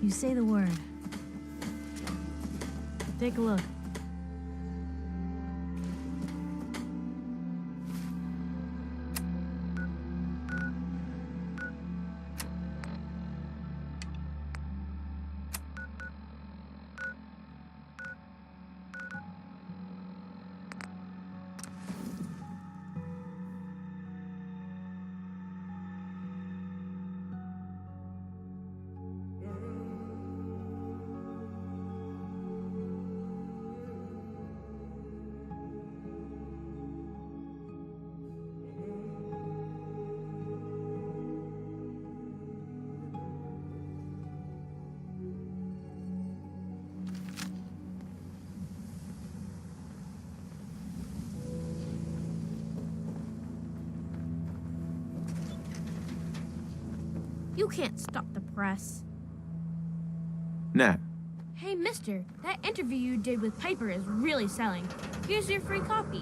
You say the word. Take a look. You can't stop the press. Nat. Hey, mister, that interview you did with Piper is really selling. Here's your free copy.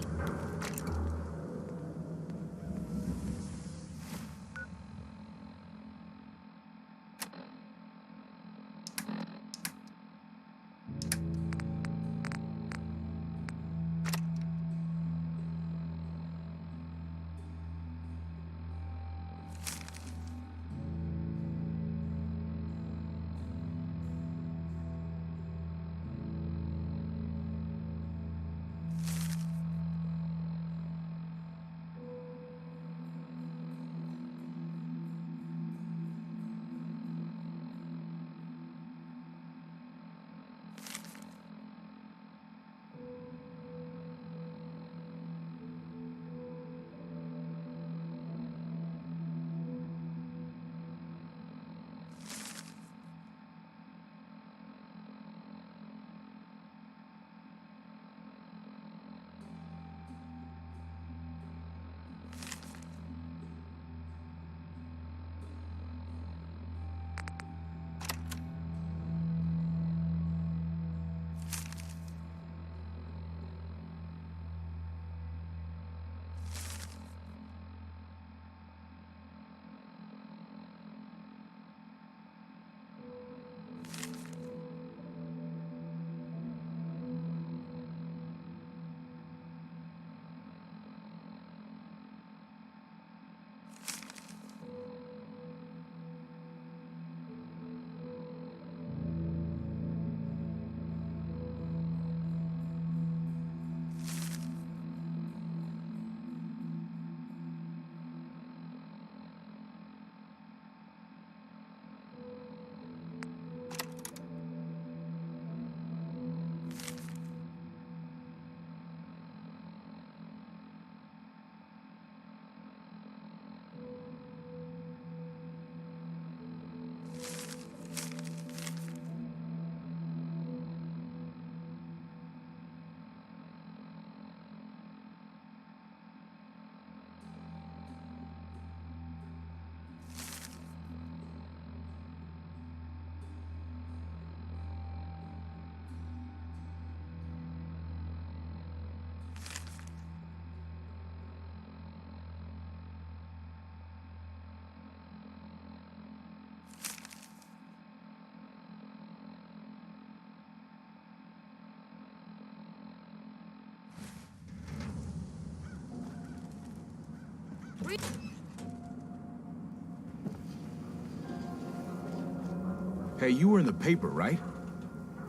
Hey, you were in the paper, right?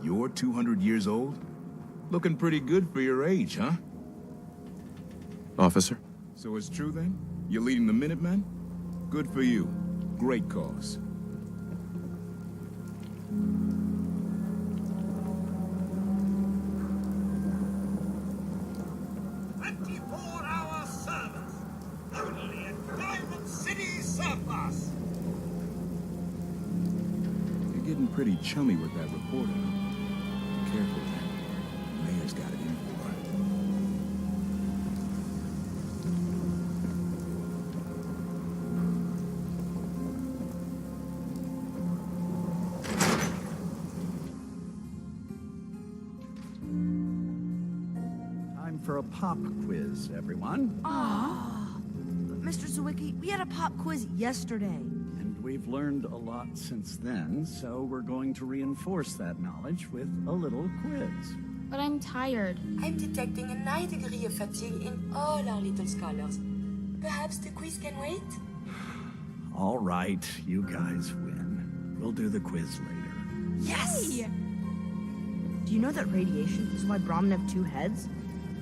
You're 200 years old? Looking pretty good for your age, huh? Officer? So it's true then? You're leading the Minutemen? Good for you. Great cause. Pretty chummy with that reporter. Be careful, man. The mayor's got it in for her. Time for a pop quiz, everyone. Mr. Zwicky, we had a pop quiz yesterday. And we've learned a lot since then, so we're going to reinforce that knowledge with a little quiz. But I'm tired. I'm detecting a high degree of fatigue in all our little scholars. Perhaps the quiz can wait? All right, you guys win. We'll do the quiz later. Yes! Hey! Do you know that radiation is why Brahmin have two heads?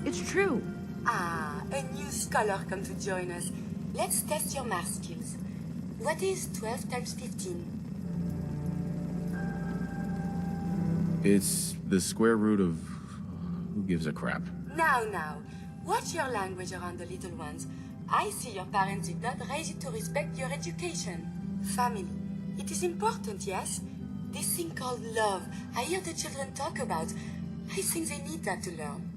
It's true. Ah, a new scholar come to join us. Let's test your math skills. What is 12 times 15? It's the square root of... who gives a crap? Now, watch your language around the little ones. I see your parents did not raise you to respect your education. Family. It is important, yes? This thing called love, I hear the children talk about. I think they need that to learn.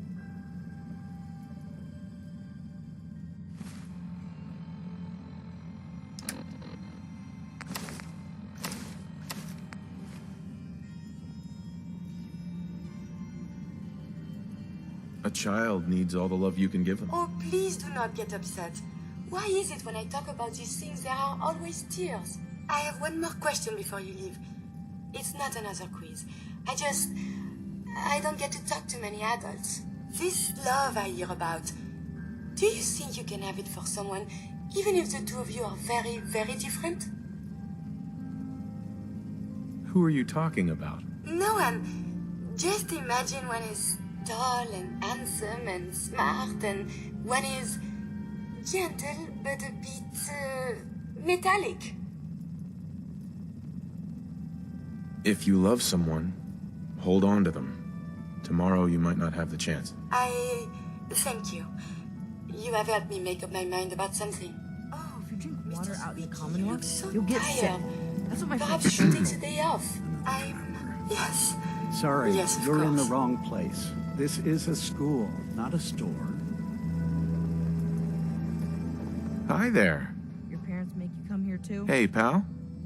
A child needs all the love you can give them. Oh, please do not get upset. Why is it when I talk about these things there are always tears? I have one more question before you leave. It's not another quiz. I don't get to talk to many adults. This love I hear about, do you think you can have it for someone, even if the two of you are very, very different? Who are you talking about? No one. Just imagine one is tall and handsome and smart, and one is gentle but a bit metallic. If you love someone, hold on to them. Tomorrow you might not have the chance. Thank you. You have helped me make up my mind about something. Oh, if you drink water out in the Zwicky, you Commonwealth, look so you'll get sick. tired. That's what my Perhaps friends you should told take me. the day off. Yes. Sorry, Yes, of you're in the course. wrong place. This is a school, not a store. Hi there. Your parents make you come here too? Hey, pal.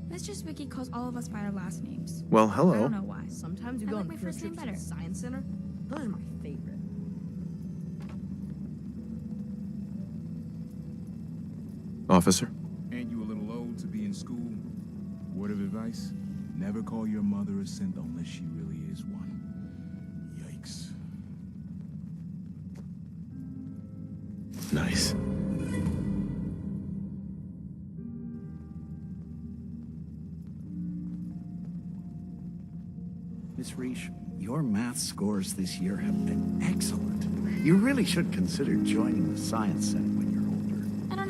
Mr. Zwicky calls all of us by our last names. Well, I hello. don't know why. Sometimes you I go like on my field first name trips to the better. Science Center. Those are my favorite. Officer? Ain't you a little old to be in school? Word of advice? Never call your mother a synth unless she really is one. Yikes. Nice. Miss Reich, your math scores this year have been excellent. You really should consider joining the Science Center when you're older. I don't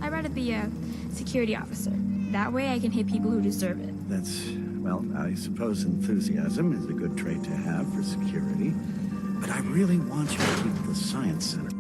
know. I'd rather be a security officer. That way I can hit people who deserve it. That's, well, I suppose enthusiasm is a good trait to have for security. But I really want you to keep the Science Center.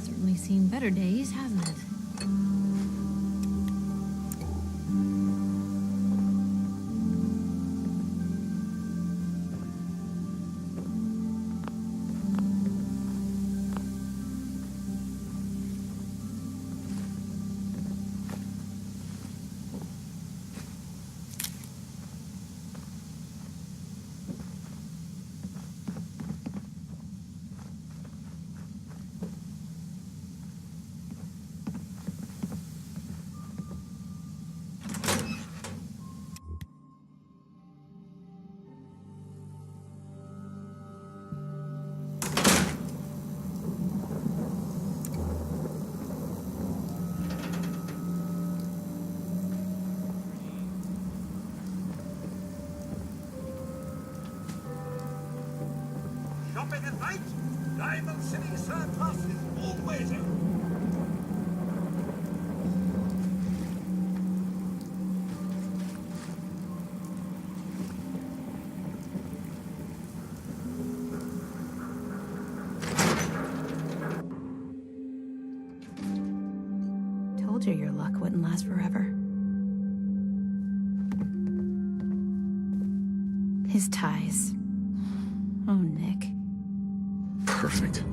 Certainly seen better days, hasn't it? Shopping at night? Diamond City Surplus is always open. Told you your luck wouldn't last forever. His ties. Oh, Nick. Perfect.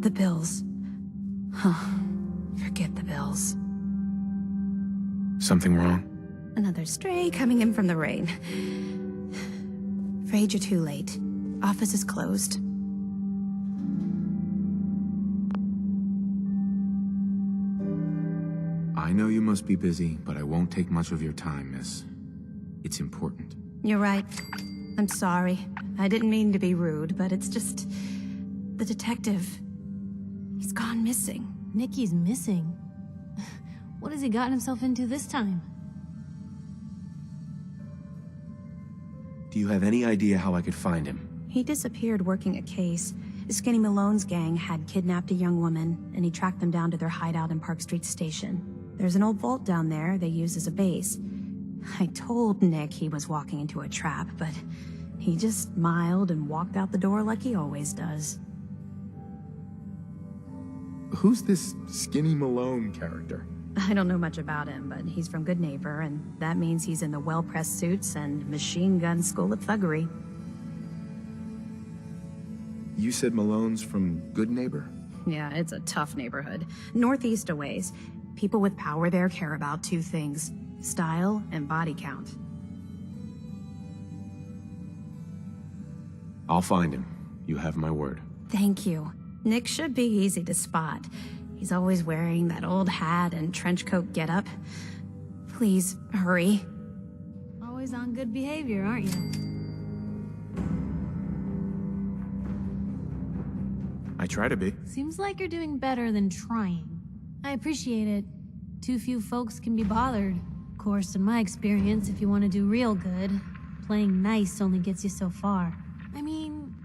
The bills. Huh. Forget the bills. Something wrong? Another stray coming in from the rain. Afraid you're too late. Office is closed. I know you must be busy, but I won't take much of your time, miss. It's important. You're right. I'm sorry. I didn't mean to be rude, but it's just... the detective... he's gone missing. Nicky's missing? What has he gotten himself into this time? Do you have any idea how I could find him? He disappeared working a case. Skinny Malone's gang had kidnapped a young woman, and he tracked them down to their hideout in Park Street Station. There's an old vault down there they use as a base. I told Nick he was walking into a trap, but he just smiled and walked out the door like he always does. Who's this Skinny Malone character? I don't know much about him, but he's from Good Neighbor, and that means he's in the well-pressed suits and machine gun school of thuggery. You said Malone's from Good Neighbor? Yeah, it's a tough neighborhood. Northeast a ways. People with power there care about two things: style and body count. I'll find him. You have my word. Thank you. Nick should be easy to spot. He's always wearing that old hat and trench coat getup. Please, hurry. Always on good behavior, aren't you? I try to be. Seems like you're doing better than trying. I appreciate it. Too few folks can be bothered. Of course, in my experience, if you want to do real good, playing nice only gets you so far. I mean,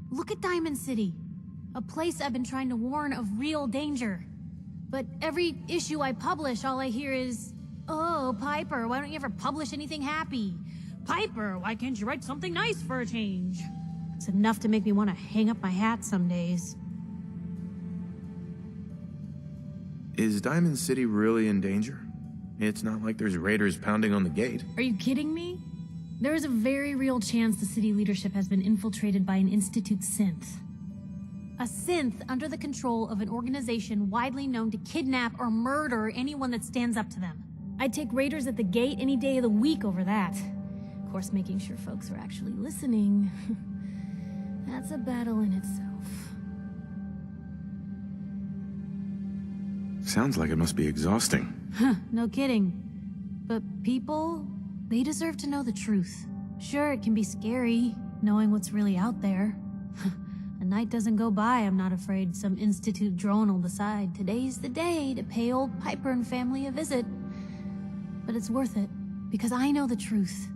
look at Diamond City. A place I've been trying to warn of real danger. But every issue I publish, all I hear is, "Oh, Piper, why don't you ever publish anything happy? Piper, why can't you write something nice for a change?" It's enough to make me want to hang up my hat some days. Is Diamond City really in danger? It's not like there's raiders pounding on the gate. Are you kidding me? There is a very real chance the city leadership has been infiltrated by an Institute synth. A synth under the control of an organization widely known to kidnap or murder anyone that stands up to them. I'd take raiders at the gate any day of the week over that. Of course, making sure folks are actually listening. That's a battle in itself. Sounds like it must be exhausting. Huh, no kidding. But people, they deserve to know the truth. Sure, it can be scary, knowing what's really out there. A night doesn't go by, I'm not afraid some Institute drone will decide today's the day to pay old Piper and family a visit. But it's worth it, because I know the truth.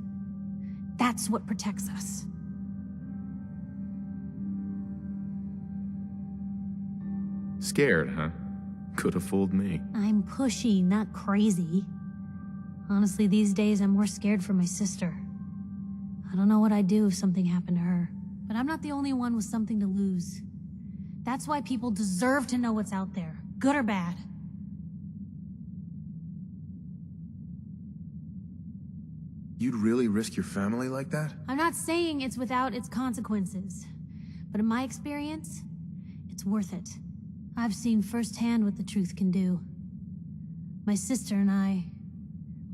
That's what protects us. Scared, huh? Could have fooled me. I'm pushy, not crazy. Honestly, these days I'm more scared for my sister. I don't know what I'd do if something happened to her. But I'm not the only one with something to lose. That's why people deserve to know what's out there, good or bad. You'd really risk your family like that? I'm not saying it's without its consequences. But in my experience, it's worth it. I've seen firsthand what the truth can do. My sister and I,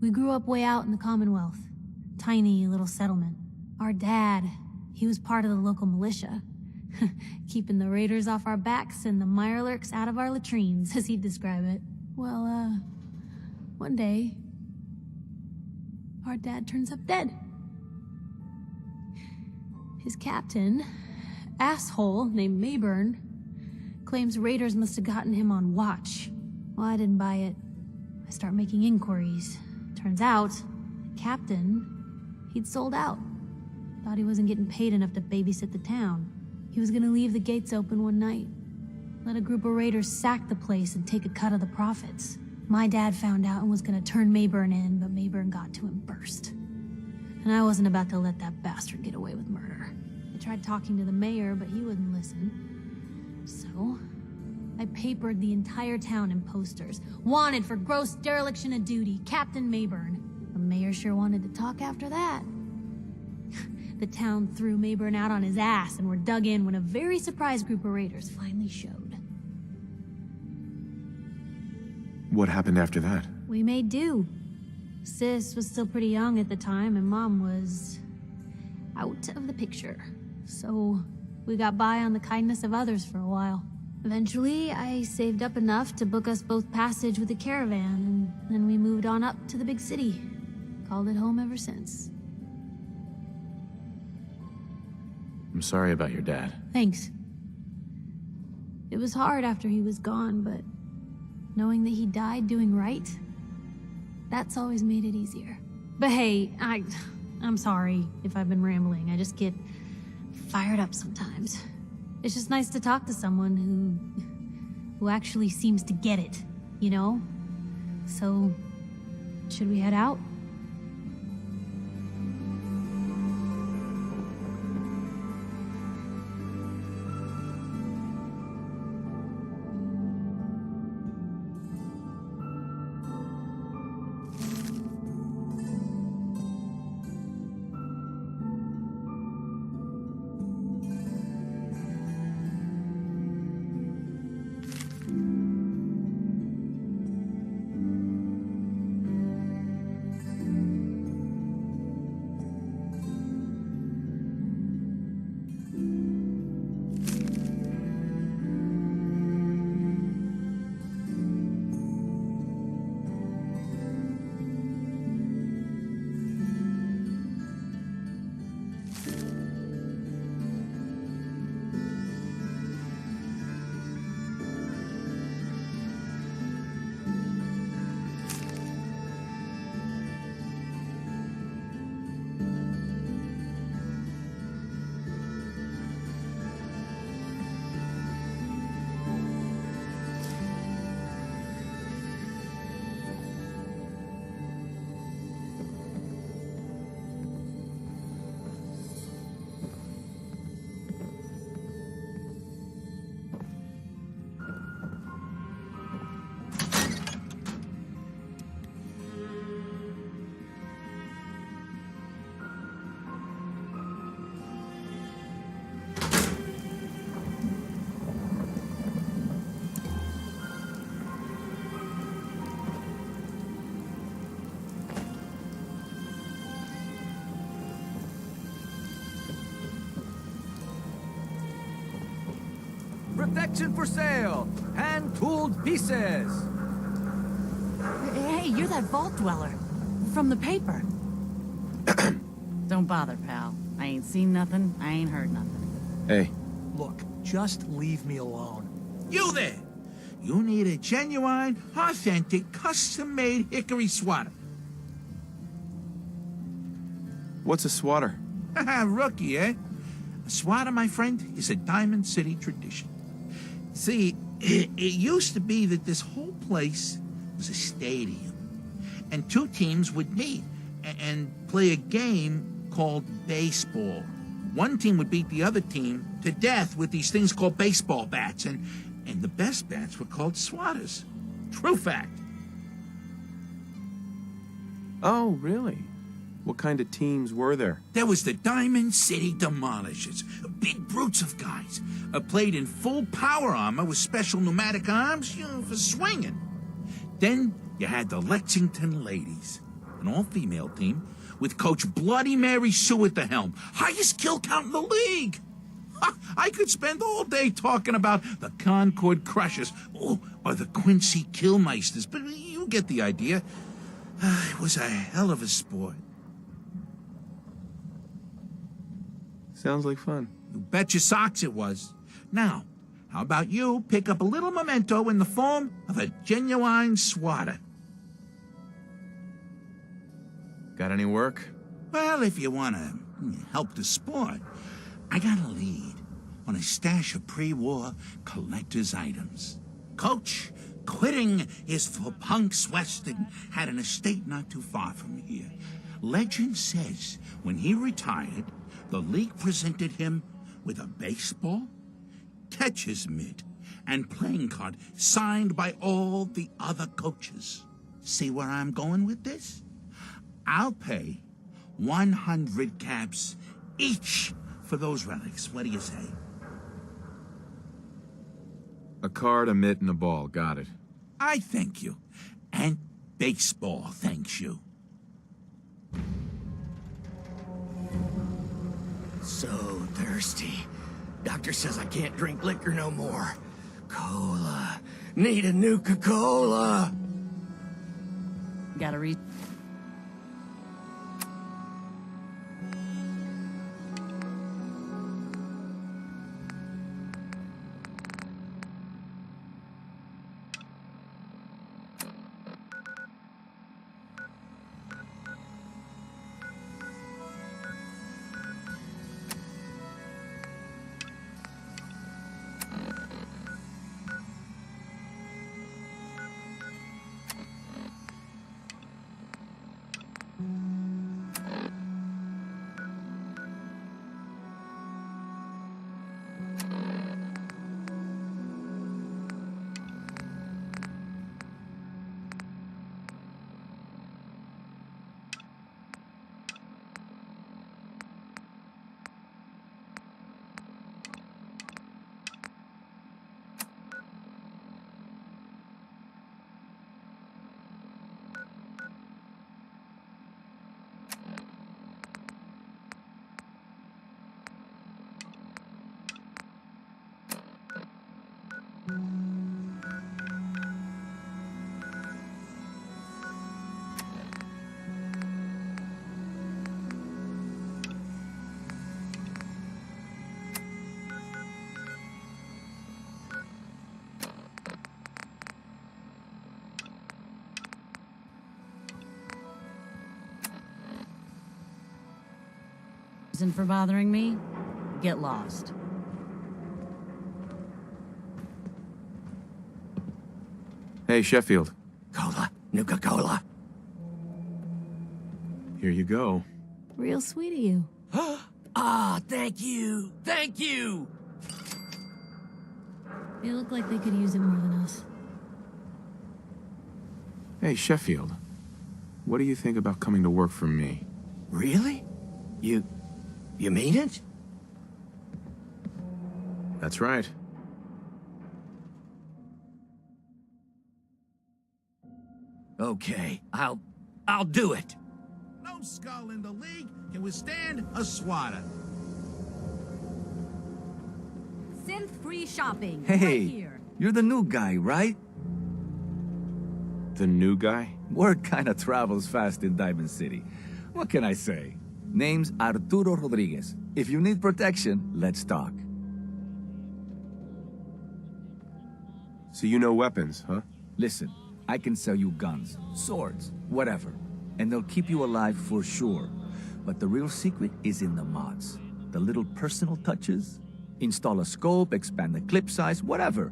we grew up way out in the Commonwealth. Tiny little settlement. Our dad, he was part of the local militia. Keeping the raiders off our backs and the mirelurks out of our latrines, as he'd describe it. Well, one day, our dad turns up dead. His captain, asshole named Mayburn, claims raiders must have gotten him on watch. Well, I didn't buy it. I start making inquiries. Turns out, captain, he'd sold out. Thought he wasn't getting paid enough to babysit the town. He was gonna leave the gates open one night. Let a group of raiders sack the place and take a cut of the profits. My dad found out and was gonna turn Mayburn in, but Mayburn got to him first. And I wasn't about to let that bastard get away with murder. I tried talking to the mayor, but he wouldn't listen. So, I papered the entire town in posters. Wanted for gross dereliction of duty, Captain Mayburn. The mayor sure wanted to talk after that. The town threw Mayburn out on his ass and were dug in when a very surprised group of raiders finally showed. What happened after that? We made do. Sis was still pretty young at the time, and Mom was out of the picture. So we got by on the kindness of others for a while. Eventually, I saved up enough to book us both passage with a caravan, and then we moved on up to the big city. Called it home ever since. I'm sorry about your dad. Thanks. It was hard after he was gone, but knowing that he died doing right, that's always made it easier. But hey, I'm sorry if I've been rambling. I just get fired up sometimes. It's just nice to talk to someone who actually seems to get it, you know? So, should we head out? Protection for sale! Hand-tooled pieces! Hey, you're that vault dweller. From the paper. Don't bother, pal. I ain't seen nothing, I ain't heard nothing. Hey. Look, just leave me alone. You there! You need a genuine, authentic, custom-made hickory swatter. What's a swatter? Rookie, eh? A swatter, my friend, is a Diamond City tradition. See, it used to be that this whole place was a stadium, and two teams would meet and play a game called baseball. One team would beat the other team to death with these things called baseball bats, and the best bats were called swatters. True fact. Oh, really? What kind of teams were there? There was the Diamond City Demolishers, big brutes of guys, played in full power armor with special pneumatic arms, for swinging. Then you had the Lexington Ladies, an all-female team with Coach Bloody Mary Sue at the helm, highest kill count in the league. I could spend all day talking about the Concord Crushers or the Quincy Killmeisters, but you get the idea. It was a hell of a sport. Sounds like fun. You bet your socks it was. Now, how about you pick up a little memento in the form of a genuine swatter? Got any work? Well, if you want to help the sport, I got a lead on a stash of pre-war collector's items. Coach, quitting his for punks Westing, had an estate not too far from here. Legend says when he retired, the league presented him with a baseball, catcher's mitt, and playing card signed by all the other coaches. See where I'm going with this? I'll pay 100 caps each for those relics. What do you say? A card, a mitt, and a ball. Got it. I thank you. And baseball thanks you. So thirsty. Doctor says I can't drink liquor no more. Cola. Need a Nuka-Cola. Gotta read. Reason for bothering me? Get lost. Hey, Sheffield. Cola. Nuka-Cola. Here you go. Real sweet of you. Ah, thank you. Thank you. They look like they could use it more than us. Hey, Sheffield. What do you think about coming to work for me? Really? You mean it? That's right. Okay, I'll do it. No skull in the league can withstand a swatter. Synth-free shopping. Hey, Right here. you're the new guy, right? The new guy? Word kinda travels fast in Diamond City. What can I say? Name's Arturo Rodriguez. If you need protection, let's talk. So you know weapons, huh? Listen, I can sell you guns, swords, whatever. And they'll keep you alive for sure. But the real secret is in the mods. The little personal touches. Install a scope, expand the clip size, whatever.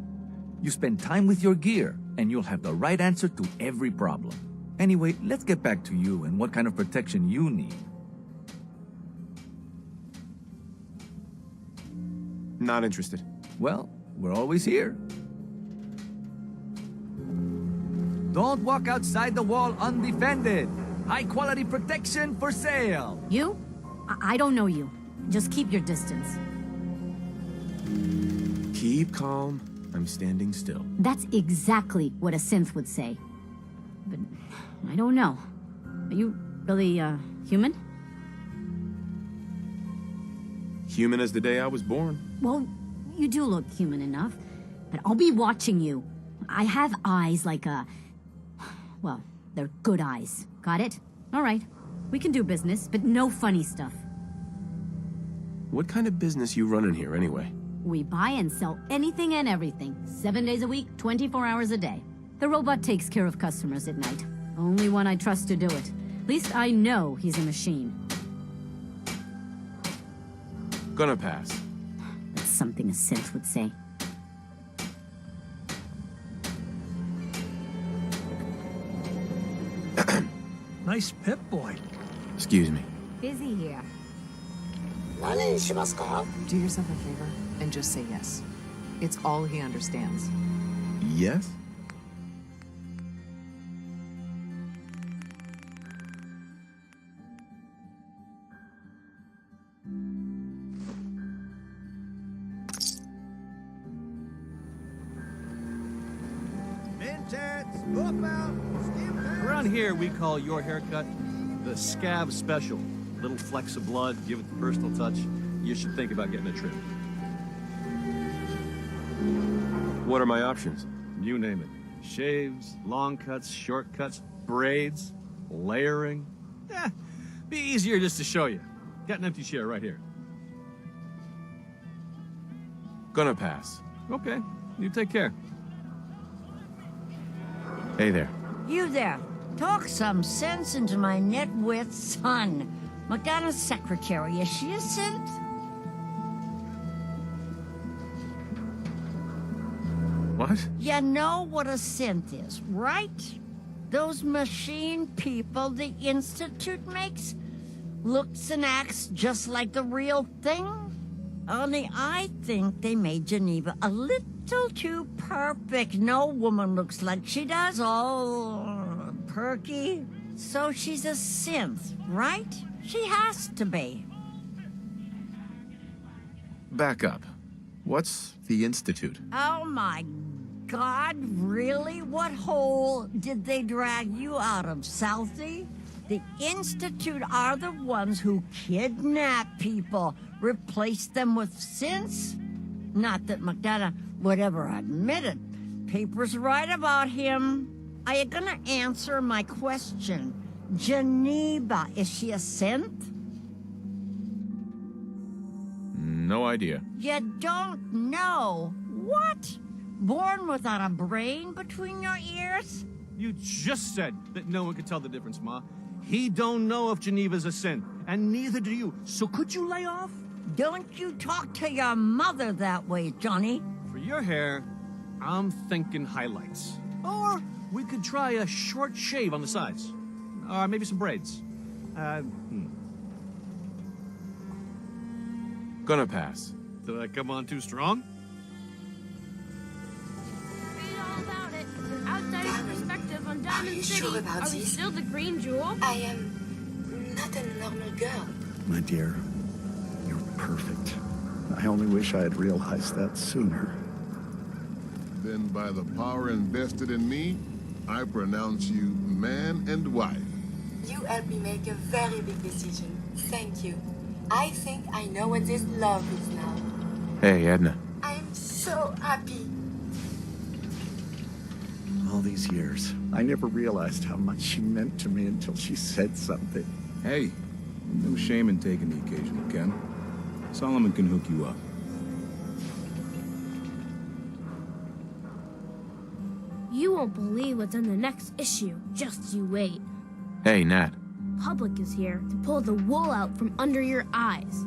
You spend time with your gear, and you'll have the right answer to every problem. Anyway, let's get back to you and what kind of protection you need. Not interested. Well, we're always here. Don't walk outside the wall undefended. High-quality protection for sale. You? I don't know you. Just keep your distance. Keep calm. I'm standing still. That's exactly what a synth would say. But I don't know. Are you really, human? Human as the day I was born. Well, you do look human enough. But I'll be watching you. I have eyes like a... Well, they're good eyes. Got it? All right. We can do business, but no funny stuff. What kind of business you running here, anyway? We buy and sell anything and everything. 7 days a week, 24 hours a day. The robot takes care of customers at night. Only one I trust to do it. At least I know he's a machine. Gonna pass. That's something a synth would say. Nice Pip-Boy. Excuse me. Busy here. Do yourself a favor and just say yes. It's all he understands. Yes? Around here, we call your haircut the scab special. Little flecks of blood, give it the personal touch. You should think about getting a trim. What are my options? You name it. Shaves, long cuts, short cuts, braids, layering. Be easier just to show you. Got an empty chair right here. Gonna pass. Okay, you take care. Hey there. You there. Talk some sense into my nitwit son. Madonna's secretary, is she a synth? What? You know what a synth is, right? Those machine people the Institute makes? Looks and acts just like the real thing? Only I think they made Geneva a little too perfect. No woman looks like she does, all perky. So she's a synth, right? She has to be. Back up. What's the Institute? Oh my God, really? What hole did they drag you out of, Southie? The Institute are the ones who kidnap people, replace them with synths. Not that McDonough would ever admit it. Papers write about him. Are you gonna answer my question? Geneva, is she a synth? No idea. You don't know? What? Born without a brain between your ears? You just said that no one could tell the difference, Ma. He don't know if Geneva's a synth, and neither do you. So could you lay off? Don't you talk to your mother that way, Johnny. For your hair, I'm thinking highlights. Or we could try a short shave on the sides. Or maybe some braids. Gonna pass. Did I come on too strong? Read all about it. An outsider's perspective on Diamond you City. sure about Are we this? still the green jewel? I am not a normal girl. My dear, you're perfect. I only wish I had realized that sooner. Then by the power invested in me, I pronounce you man and wife. You helped me make a very big decision. Thank you. I think I know what this love is now. Hey, Edna. I'm so happy. All these years, I never realized how much she meant to me until she said something. Hey, no shame in taking the occasional, Ken. Solomon can hook you up. You won't believe what's in the next issue. Just you wait. Hey, Nat. Public is here to pull the wool out from under your eyes.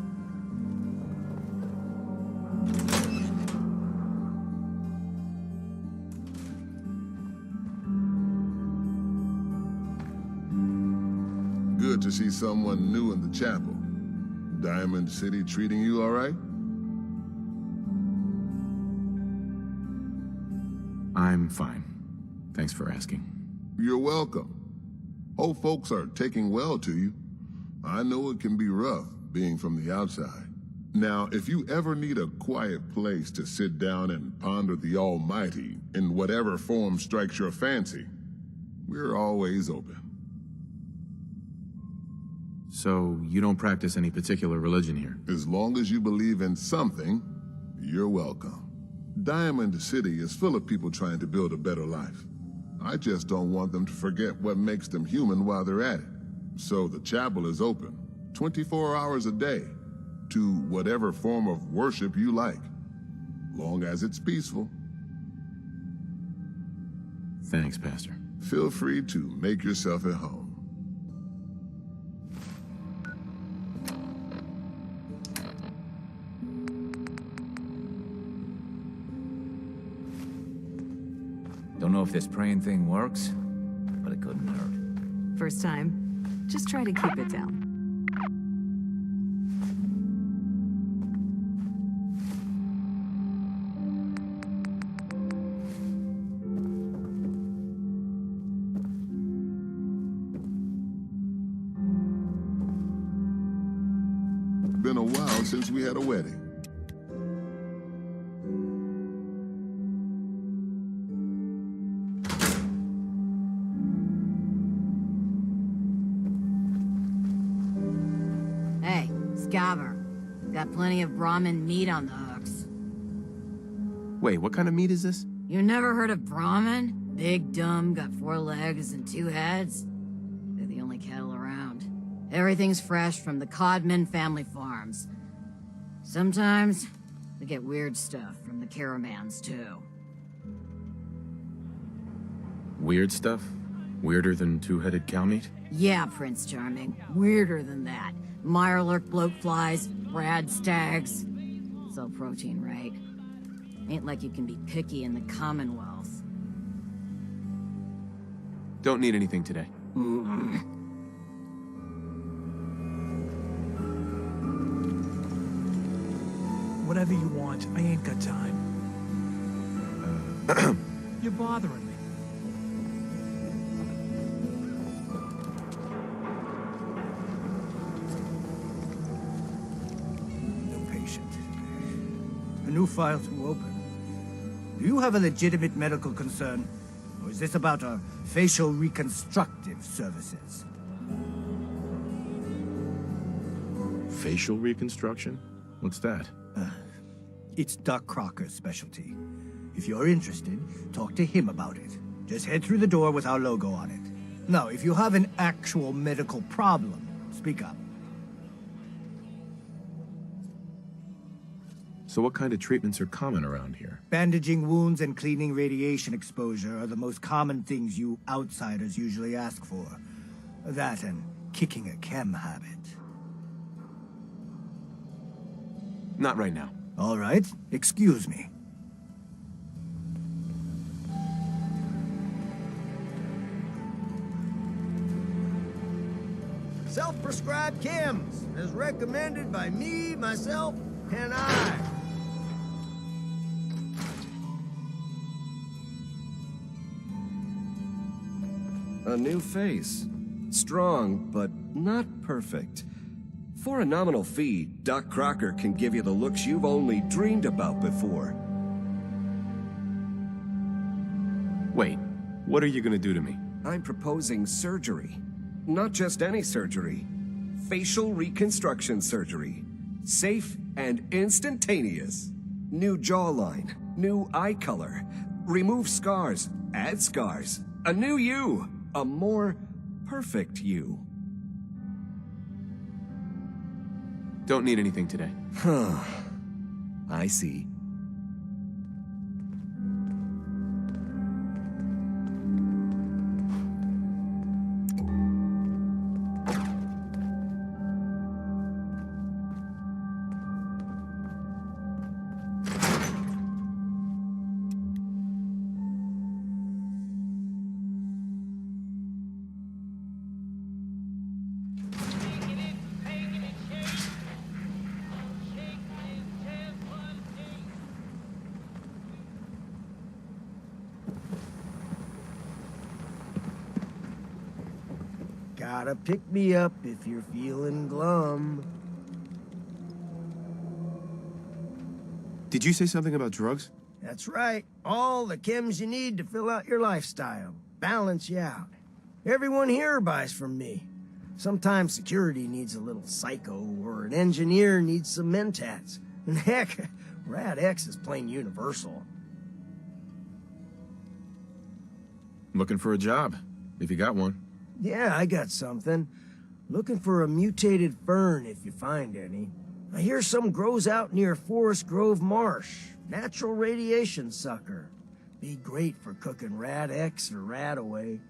Good to see someone new in the chapel. Diamond City treating you all right? I'm fine. Thanks for asking. You're welcome. Hope folks are taking well to you. I know it can be rough, being from the outside. Now, if you ever need a quiet place to sit down and ponder the Almighty in whatever form strikes your fancy, we're always open. So, you don't practice any particular religion here? As long as you believe in something, you're welcome. Diamond City is full of people trying to build a better life. I just don't want them to forget what makes them human while they're at it. So the chapel is open, 24 hours a day, to whatever form of worship you like, long as it's peaceful. Thanks, Pastor. Feel free to make yourself at home. Don't know if this praying thing works, but it couldn't hurt. First time, just try to keep it down. Been a while since we had a wedding. Hey, Scabber. Got plenty of Brahmin meat on the hooks. Wait, what kind of meat is this? You never heard of Brahmin? Big, dumb, got 4 legs and 2 heads? They're the only cattle around. Everything's fresh from the Codman family farms. Sometimes, we get weird stuff from the caravans, too. Weird stuff? Weirder than two-headed cow meat? Yeah, Prince Charming. Weirder than that. Mirelurk bloatflies, rad stags. It's all protein, right? Ain't like you can be picky in the Commonwealth. Don't need anything today. Whatever you want, I ain't got time. You're bothering me. No patient. A new file to open. Do you have a legitimate medical concern? Or is this about our facial reconstructive services? Facial reconstruction? What's that? It's Doc Crocker's specialty. If you're interested, talk to him about it. Just head through the door with our logo on it. Now, if you have an actual medical problem, speak up. So what kind of treatments are common around here? Bandaging wounds and cleaning radiation exposure are the most common things you outsiders usually ask for. That and kicking a chem habit. Not right now. All right, excuse me. Self-prescribed chems, as recommended by me, myself, and I. A new face. Strong, but not perfect. For a nominal fee, Doc Crocker can give you the looks you've only dreamed about before. Wait, what are you gonna do to me? I'm proposing surgery. Not just any surgery. Facial reconstruction surgery. Safe and instantaneous. New jawline, new eye color. Remove scars, add scars. A new you. A more perfect you. Don't need anything today. Huh. I see. Gotta pick me up if you're feeling glum. Did you say something about drugs? That's right. All the chems you need to fill out your lifestyle. Balance you out. Everyone here buys from me. Sometimes security needs a little psycho, or an engineer needs some mentats. And heck, Rad X is plain universal. Looking for a job, if you got one. Yeah, I got something. Looking for a mutated fern if you find any. I hear some grows out near Forest Grove Marsh. Natural radiation sucker. Be great for cooking Rad X or Rad Away.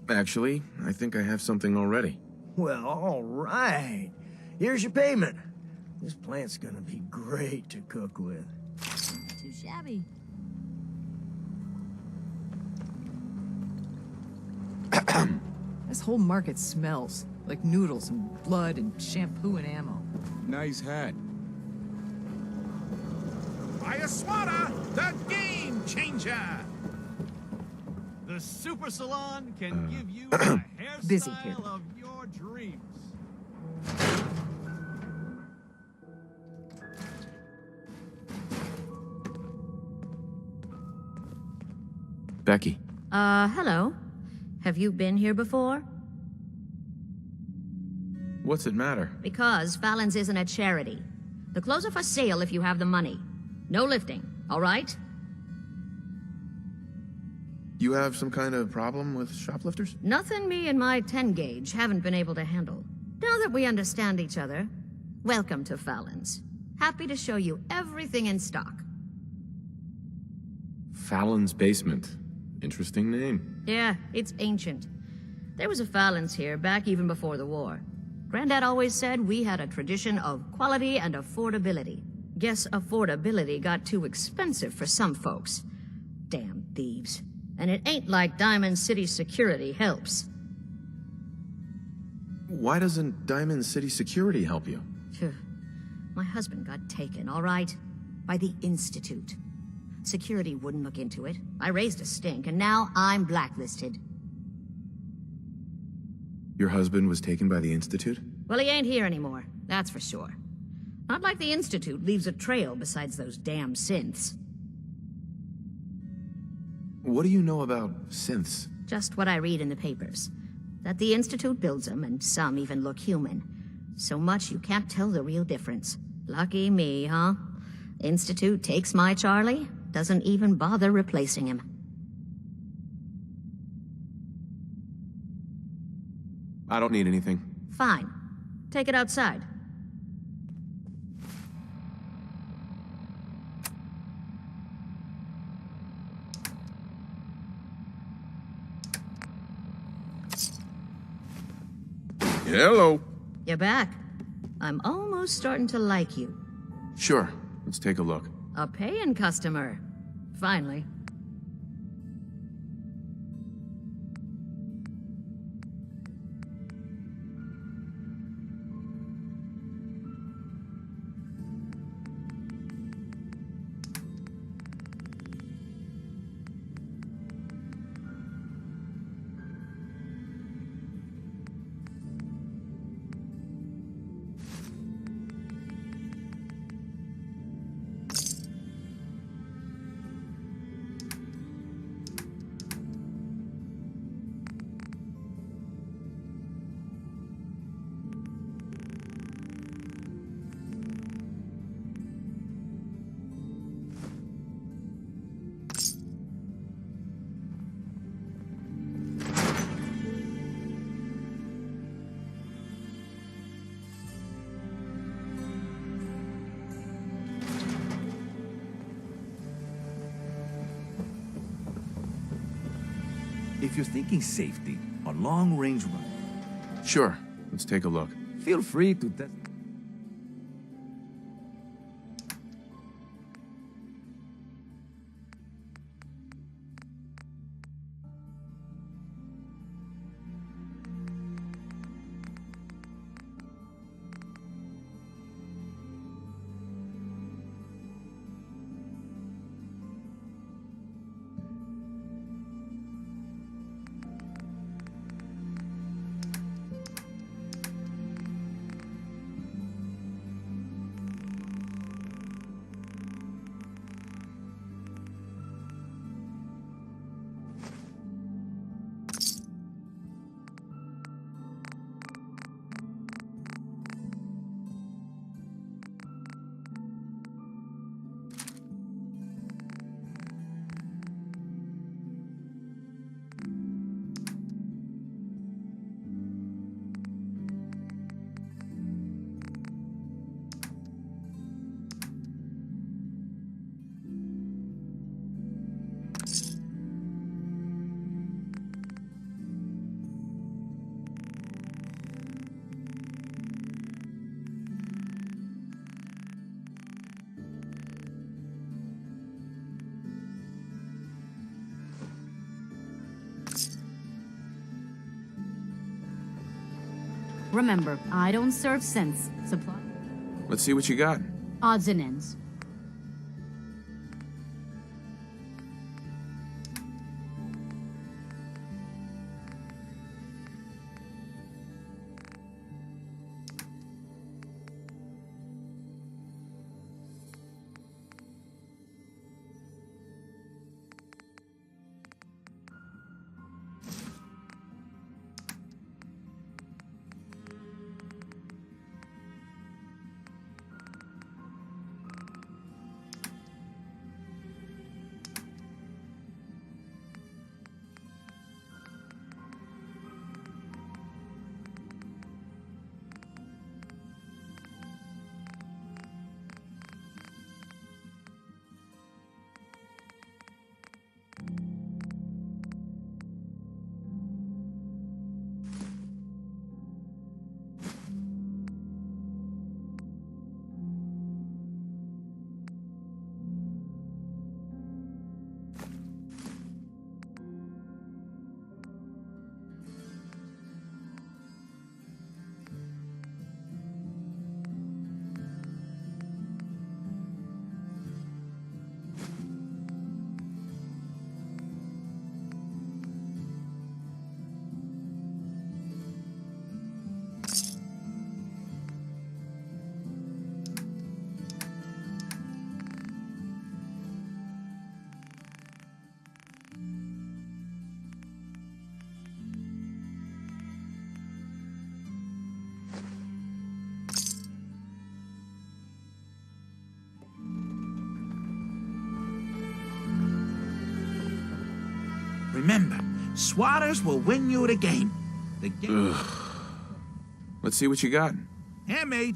Actually, I think I have something already. Well, all right. Here's your payment. This plant's gonna be great to cook with. Too shabby. This whole market smells like noodles and blood and shampoo and ammo. Nice hat. Buy a Srta, the game changer! The Super Salon can give you the Busy here. hairstyle of your dreams. Becky. Hello. Have you been here before? What's it matter? Because Fallon's isn't a charity. The clothes are for sale if you have the money. No lifting, all right? You have some kind of problem with shoplifters? Nothing me and my 10 gauge haven't been able to handle. Now that we understand each other, welcome to Fallon's. Happy to show you everything in stock. Fallon's Basement. Interesting name. Yeah, it's ancient. There was a Fallon's here back even before the war. Granddad always said we had a tradition of quality and affordability. Guess affordability got too expensive for some folks. Damn thieves. And it ain't like Diamond City security helps. Why doesn't Diamond City Security help you? Phew. My husband got taken, all right? By the Institute. Security wouldn't look into it. I raised a stink, and now I'm blacklisted. Your husband was taken by the Institute? Well, he ain't here anymore, that's for sure. Not like the Institute leaves a trail besides those damn synths. What do you know about synths? Just what I read in the papers. That the Institute builds them, and some even look human. So much you can't tell the real difference. Lucky me, huh? Institute takes my Charlie, doesn't even bother replacing him. I don't need anything. Fine. Take it outside. Hello. You're back. I'm almost starting to like you. Sure. Let's take a look. A paying customer. Finally. If you're thinking safety, a long-range run. Sure. Let's take a look. Feel free to test. Remember, I don't serve sense. Supply. Let's see what you got. Odds and ends. Remember, swatters will win you the game. The game. Let's see what you got. Handmade.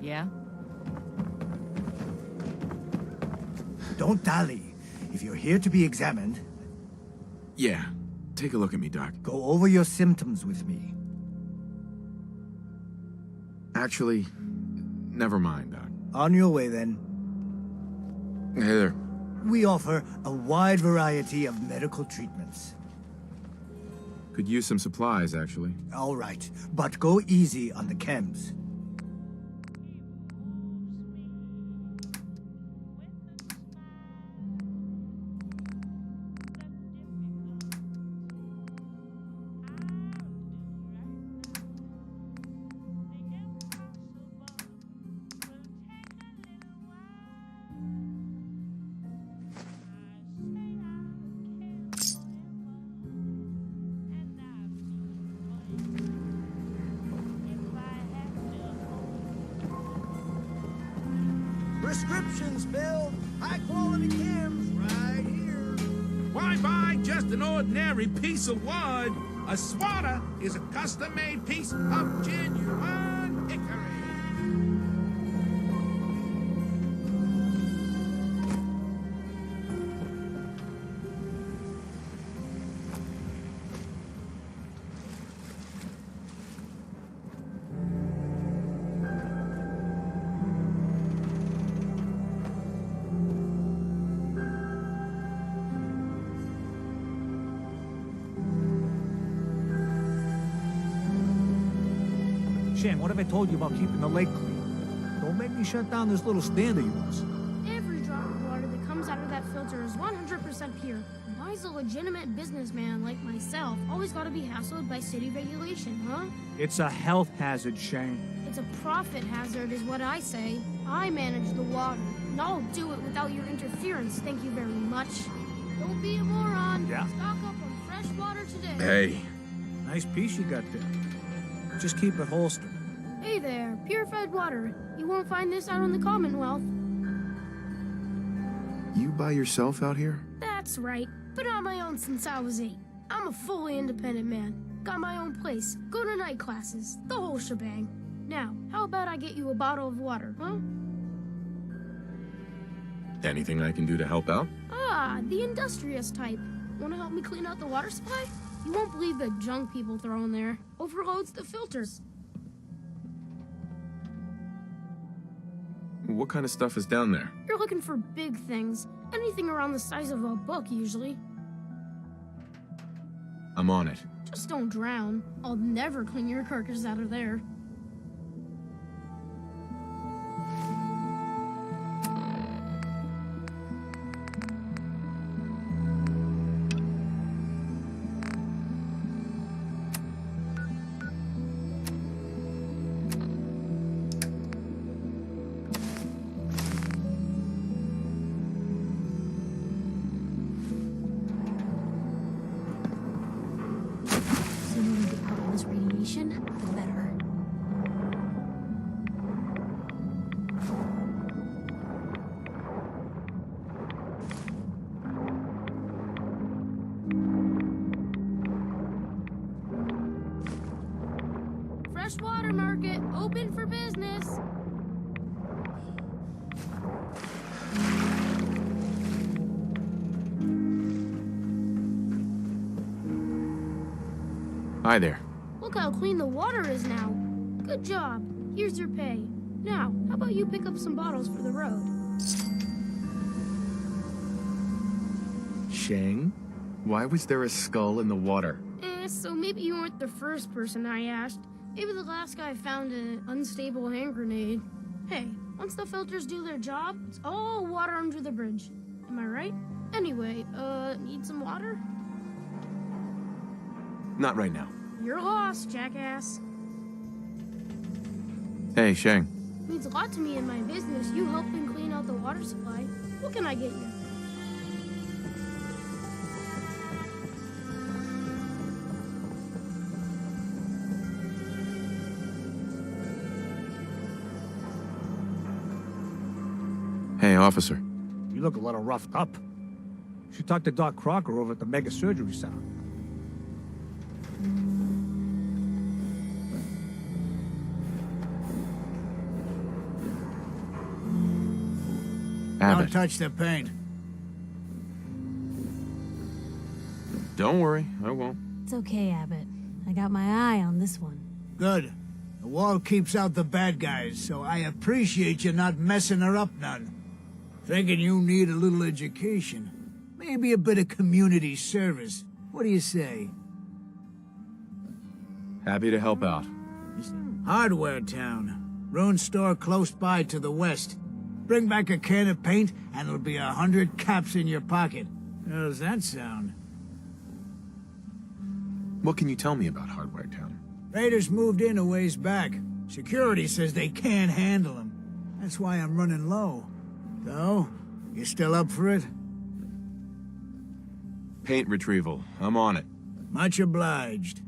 Yeah? Don't dally. If you're here to be examined... Yeah. Take a look at me, Doc. Go over your symptoms with me. Actually, never mind, Doc. On your way, then. Hey there. We offer a wide variety of medical treatments. Could use some supplies, actually. All right, but go easy on the chems. Prescriptions, Bill. High-quality chems right here. Why buy just an ordinary piece of wood? A swatter is a custom-made piece of genuine hickory. Shan, what have I told you about keeping the lake clean? Don't make me shut down this little stand of yours. Every drop of water that comes out of that filter is 100% pure. Why is a legitimate businessman like myself always got to be hassled by city regulation, huh? It's a health hazard, Shane. It's a profit hazard is what I say. I manage the water, and I'll do it without your interference, thank you very much. Don't be a moron. Yeah. Stock up on fresh water today. Hey. Nice piece you got there. Just keep it holstered. Hey there, purified water. You won't find this out in the Commonwealth. You by yourself out here? That's right. Been on my own since I was 8. I'm a fully independent man. Got my own place, go to night classes, the whole shebang. Now, how about I get you a bottle of water, huh? Anything I can do to help out? Ah, the industrious type. Want to help me clean out the water supply? You won't believe the junk people throw in there. Overloads the filters. What kind of stuff is down there? You're looking for big things. Anything around the size of a book, usually. I'm on it. Just don't drown. I'll never clean your carcass out of there. The better. Freshwater market open for business. Hi there. Look how clean the water is now. Good job. Here's your pay. Now, how about you pick up some bottles for the road? Shang? Why was there a skull in the water? So maybe you weren't the first person I asked. Maybe the last guy found an unstable hand grenade. Hey, once the filters do their job, it's all water under the bridge. Am I right? Anyway, need some water? Not right now. You're lost, jackass. Hey, Shang. Means a lot to me in my business. You helping clean out the water supply. What can I get you? Hey, officer. You look a little roughed up. Should talk to Doc Crocker over at the Mega Surgery Center. Abbott. Don't touch the paint. Don't worry, I won't. It's okay, Abbott. I got my eye on this one. Good. The wall keeps out the bad guys, so I appreciate you not messing her up none. Thinking you need a little education. Maybe a bit of community service. What do you say? Happy to help out. Hardware Town. Ruin store close by to the west. Bring back a can of paint, and it'll be 100 caps in your pocket. How does that sound? What can you tell me about Hardware Town? Raiders moved in a ways back. Security says they can't handle them. That's why I'm running low. So, you still up for it? Paint retrieval. I'm on it. Much obliged.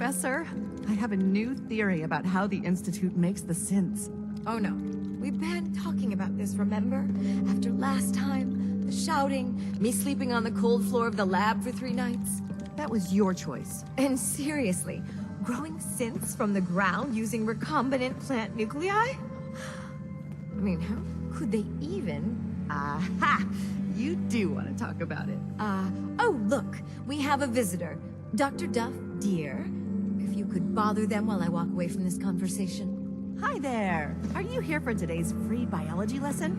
Professor, I have a new theory about how the Institute makes the synths. Oh no. We've been talking about this, remember? After last time, the shouting, me sleeping on the cold floor of the lab for 3 nights. That was your choice. And seriously, growing synths from the ground using recombinant plant nuclei? I mean, how could they even... Aha! You do want to talk about it. Oh, look, we have a visitor. Dr. Duff, dear. If you could bother them while I walk away from this conversation. Hi there. Are you here for today's free biology lesson?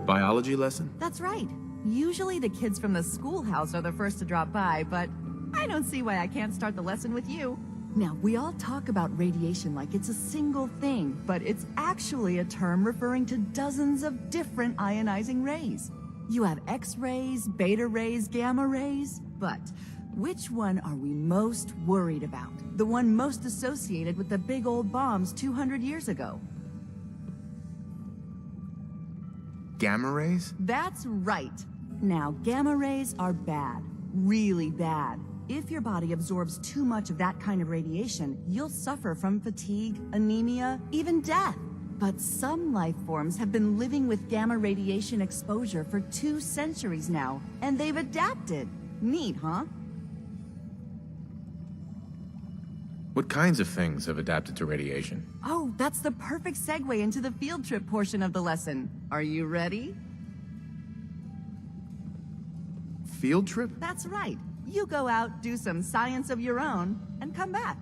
Biology lesson? That's right. Usually the kids from the schoolhouse are the first to drop by, but I don't see why I can't start the lesson with you. Now, we all talk about radiation like it's a single thing, but it's actually a term referring to dozens of different ionizing rays. You have X-rays, beta rays, gamma rays, but which one are we most worried about? The one most associated with the big old bombs 200 years ago. Gamma rays? That's right. Now, gamma rays are bad. Really bad. If your body absorbs too much of that kind of radiation, you'll suffer from fatigue, anemia, even death. But some life forms have been living with gamma radiation exposure for 2 centuries now, and they've adapted. Neat, huh? What kinds of things have adapted to radiation? Oh, that's the perfect segue into the field trip portion of the lesson. Are you ready? Field trip? That's right. You go out, do some science of your own, and come back.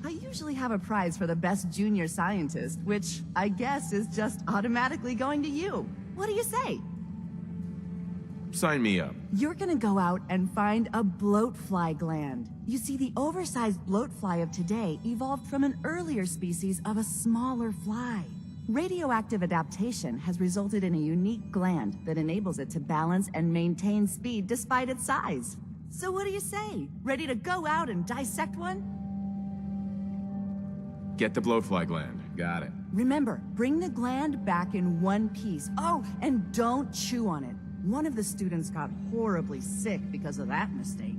I usually have a prize for the best junior scientist, which I guess is just automatically going to you. What do you say? Sign me up. You're gonna go out and find a bloatfly gland. You see, the oversized bloatfly of today evolved from an earlier species of a smaller fly. Radioactive adaptation has resulted in a unique gland that enables it to balance and maintain speed despite its size. So what do you say? Ready to go out and dissect one? Get the blowfly gland. Got it. Remember, bring the gland back in one piece. Oh, and don't chew on it. One of the students got horribly sick because of that mistake.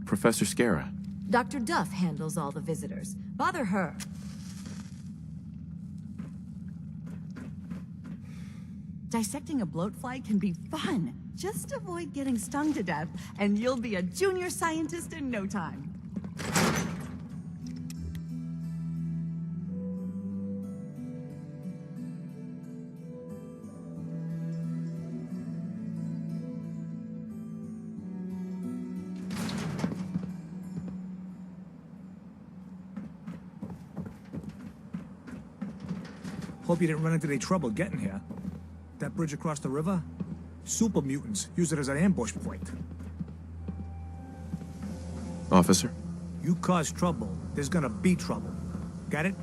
Professor Srta. Dr. Duff handles all the visitors. Bother her. Dissecting a bloatfly can be fun. Just avoid getting stung to death, and you'll be a junior scientist in no time. Hope you didn't run into any trouble getting here. That bridge across the river? Super mutants use it as an ambush point. Officer? You cause trouble, there's gonna be trouble. Got it?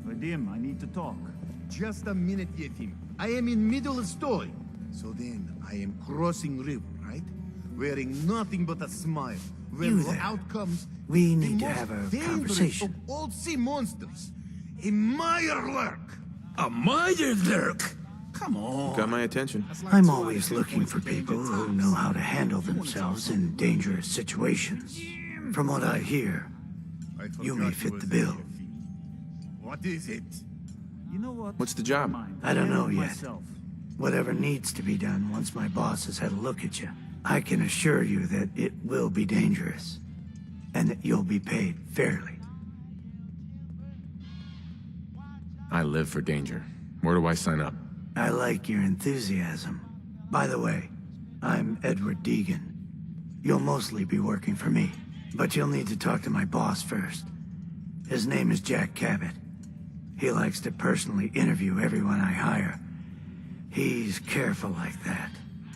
Vadim, I need to talk. Just a minute, Yetim. I am in middle of story. So then, I am crossing river, right? Wearing nothing but a smile. You When there. out comes We the need to most have a dangerous conversation. of all sea monsters, a Meyerlurk. A Meyerlurk? Come on. Got my attention. I'm always looking for people who know how to handle themselves in dangerous situations. From what I hear, you may fit the bill. What is it? You know what? What's the job? I don't know yet. Myself. Whatever needs to be done once my boss has had a look at you. I can assure you that it will be dangerous, and that you'll be paid fairly. I live for danger. Where do I sign up? I like your enthusiasm. By the way, I'm Edward Deegan. You'll mostly be working for me, but you'll need to talk to my boss first. His name is Jack Cabot. He likes to personally interview everyone I hire. He's careful like that.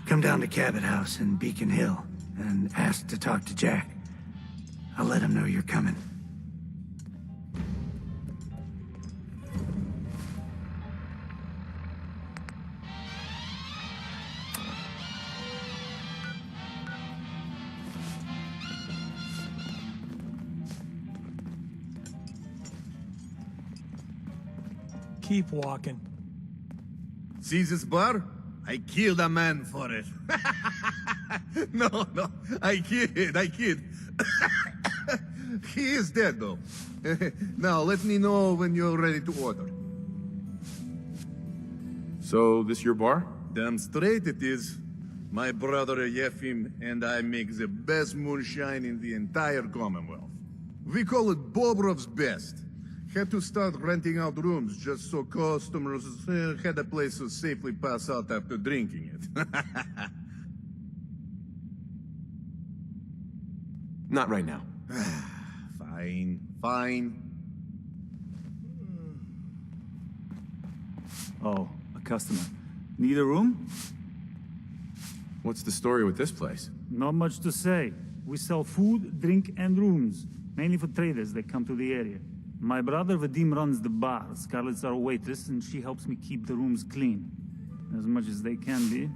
Come down to Cabot House in Beacon Hill and ask to talk to Jack. I'll let him know you're coming. Keep walking. See this bar? I killed a man for it. No, I kid. He is dead, though. Now, let me know when you're ready to order. So, this your bar? Damn straight it is. My brother Yefim and I make the best moonshine in the entire Commonwealth. We call it Bobrov's Best. Had to start renting out rooms just so customers had a place to safely pass out after drinking it. Not right now. Fine. Oh, a customer. Need a room? What's the story with this place? Not much to say. We sell food, drink, and rooms. Mainly for traders that come to the area. My brother Vadim runs the bar. Scarlett's our waitress, and she helps me keep the rooms clean. As much as they can be.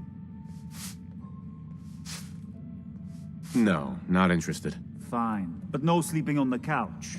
No, not interested. Fine. But no sleeping on the couch.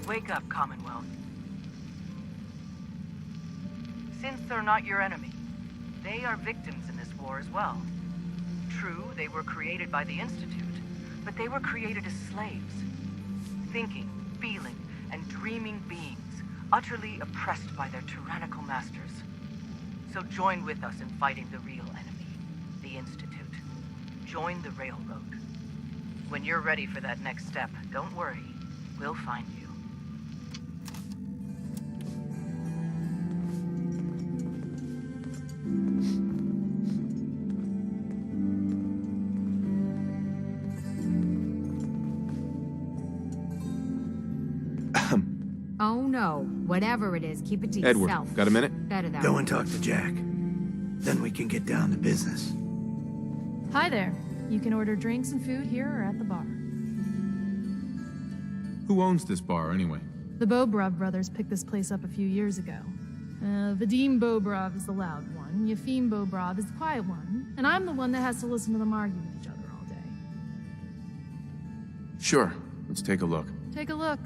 Wake up, Commonwealth. Since they're not your enemy, they are victims in this war as well. True, they were created by the Institute, but they were created as slaves. Thinking, feeling, and dreaming beings, utterly oppressed by their tyrannical masters. So join with us in fighting the real enemy, the Institute. Join the Railroad. When you're ready for that next step, don't worry. We'll find you. Oh no, whatever it is, keep it to Edward, yourself. got a minute? Better that Go way. and talk to Jack. Then we can get down to business. Hi there. You can order drinks and food here or at the bar. Who owns this bar, anyway? The Bobrov brothers picked this place up a few years ago. Vadim Bobrov is the loud one, Yefim Bobrov is the quiet one, and I'm the one that has to listen to them argue with each other all day. Sure, let's take a look. Take a look.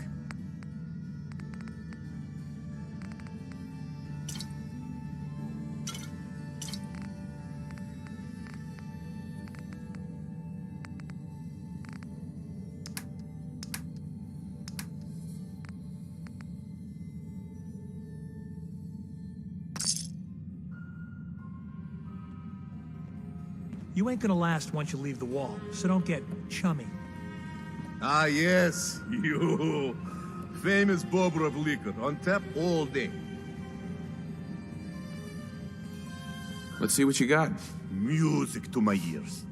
You ain't gonna last once you leave the wall, so don't get chummy. Ah, yes, you. Famous Bobrov liquor, on tap all day. Let's see what you got. Music to my ears.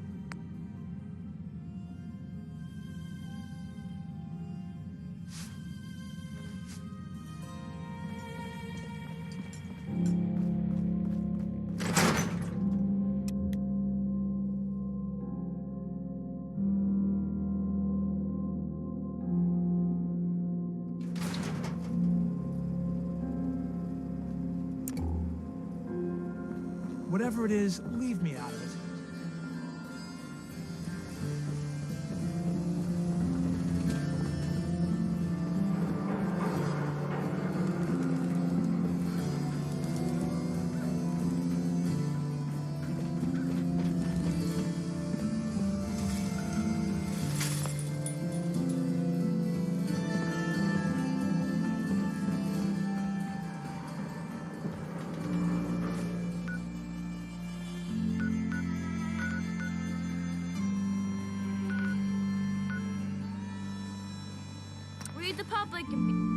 Whatever it is, leave me out of it. We the public can be...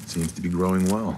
Seems to be growing well.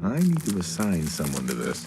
I need to assign someone to this.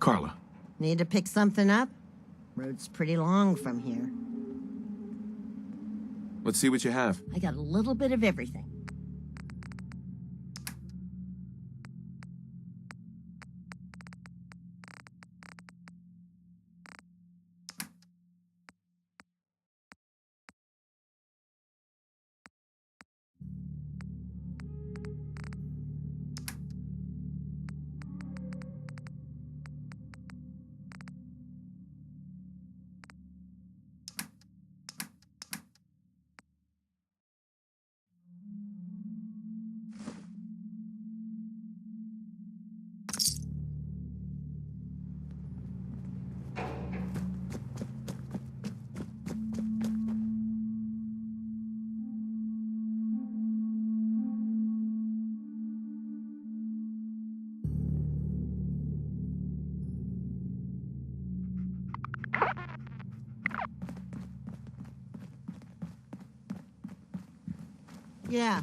Carla. Need to pick something up? Road's pretty long from here. Let's see what you have. I got a little bit of everything. Yeah,